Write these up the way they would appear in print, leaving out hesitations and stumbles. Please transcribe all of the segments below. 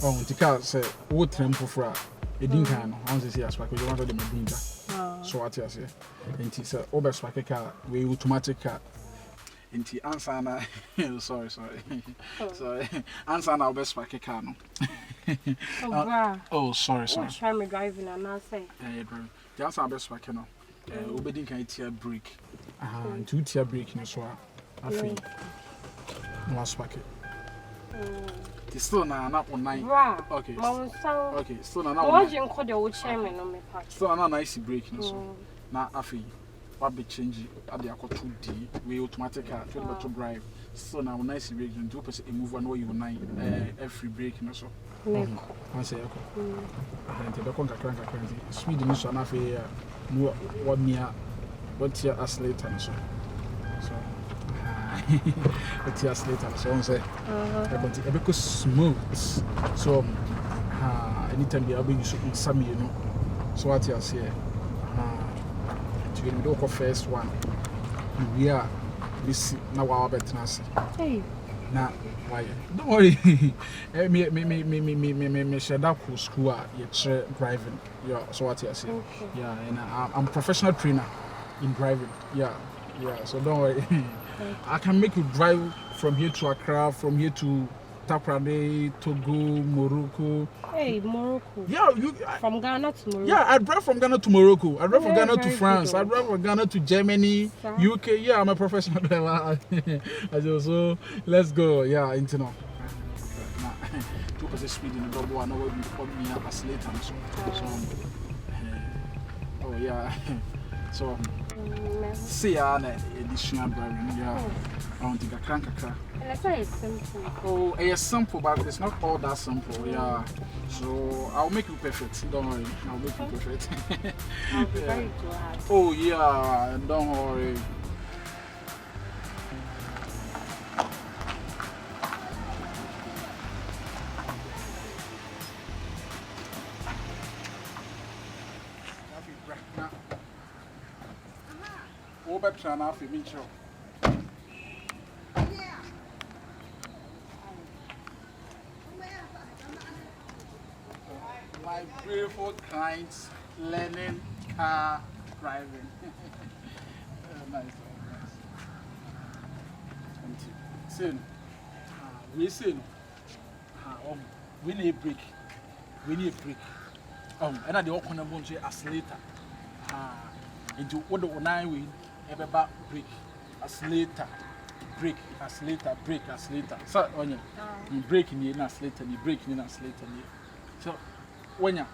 Oh, the car say what trempo fra. E din kan no. I want to see as you want to the medinja. So what you say? Enti say over spark car we automatic car. Enti answer na sorry. Sorry. Answer na over spark car no. Oh, sorry. Try me driving and I say. Bro. The answer over spark no. Obedin kan tier brake. And two tier brake no so afi. No spark. It's still not on 9. Okay. Okay, still not. What you call the old chairman on my part? Still not nice break, so. Now, afi, what be changing at the 2D, we automatic car, 20 drive. Still now nice break, and 2% move and you 9 every break, so. I say, okay. I think the conquer Sweden is an affair, no 1 year, what year as later, so. But years later, so I say, because smooth. So, anytime you are being some, you know. So, what you say, to get the first one, we are this now our better. Hey, now, why? Don't worry. Me, shut up school, you're driving. Yeah, so what you say, yeah, and I'm a professional trainer in driving. Yeah, so don't worry. I can make you drive from here to Accra, from here to Taprade, Togo, Morocco. Hey, Morocco. Yeah, from Ghana to Morocco. Yeah, I drive from Ghana to Morocco. I drive from Ghana to France. I drive from Ghana to Germany, UK. Yeah, I'm a professional driver. So let's go. Yeah, into now. 2% speed in the double. I know what you call me as later. Oh yeah. So. See, additional driving. Yeah, I don't think I can. It's simple. Oh, it's simple, but it's not all that simple. Yeah, so I'll make you perfect. Don't worry, I'll make you perfect. I'll be very glad. Oh yeah, don't worry. My beautiful clients learning car driving. Nice. Soon, we need a break. And I the open a bunch of accelerator. Into what the 9 we ever back break, accelerator. So when you break in the accelerator, you break in the accelerator. So when you,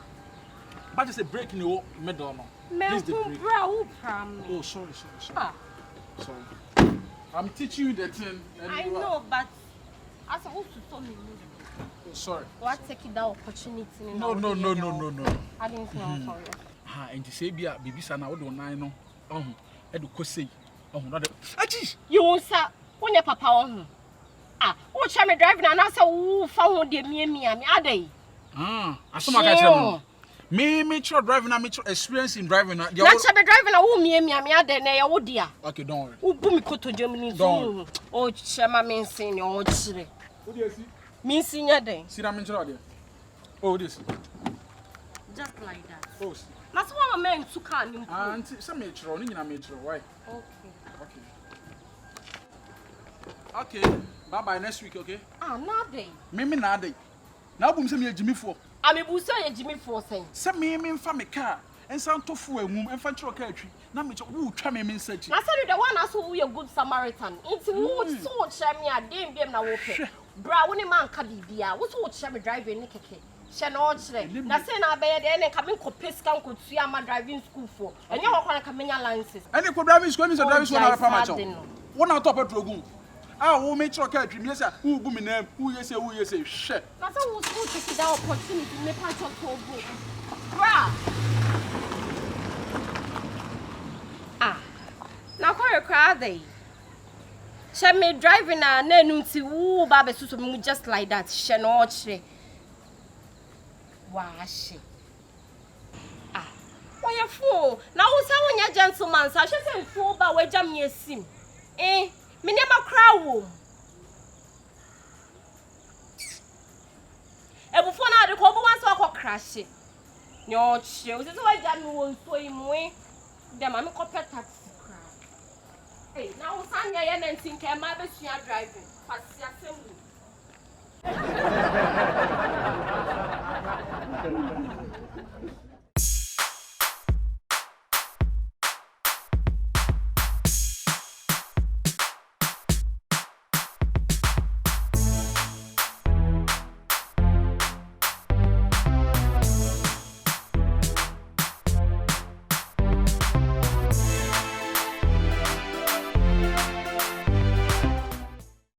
but just a break in the middle. This the break. Oh, sorry. Sorry. I'm teaching you the thing. I know, but I'm supposed to tell me. Oh, sorry. What taking that opportunity? No. I didn't know for you. And to say, baby, son, I don't know. Educose. Not the. You won't say, when your papa on. What shall me driving and answer who found the me, are they? I saw my catcher. Me, driving, I'm experience in driving. That's the driving a woman, me, are they, oh dear. Okay, don't worry. Who boom go to Germany? Don't. Oh, Chama means saying, oh, chile. What do you see? Me seeing your day. See that mention out there? Oh, this. Just like that. Oh, that's what a man took on. And some metro, why? Okay. Bye next week, okay? Not day. Mimi not day. Now, boom, send me a Jimmy for. I'm a booster, Jimmy for saying. Send me in family car and some tofu and womb and fancy country. Now, me who try me in search. I said the one I saw we a good Samaritan. It's wood so shame me a damn them now. Brown man can be what's what shall me driving Nicky? Shanoche. That's in our bed and coming to Piscan could see my driving school for. And you're going to come in alliances. And you could driving school is a driving school. One on top of Dragoon. I will make sure country, yes, who boom in them, who you say, shit. That's all was good to see that opportunity to make part of book. Now, where are they? She me driving a nenunti woo babe so just like that. Shenoche. Wash. Why you fool? Now who's how when you gentleman? So I should say fool but we jam ye sim. Me never crow. Ebu crash. No, she was why Jamie won't swim away. The mammy copper taxi. Hey, now Sunday and think I'm my best driving. Fast assembly.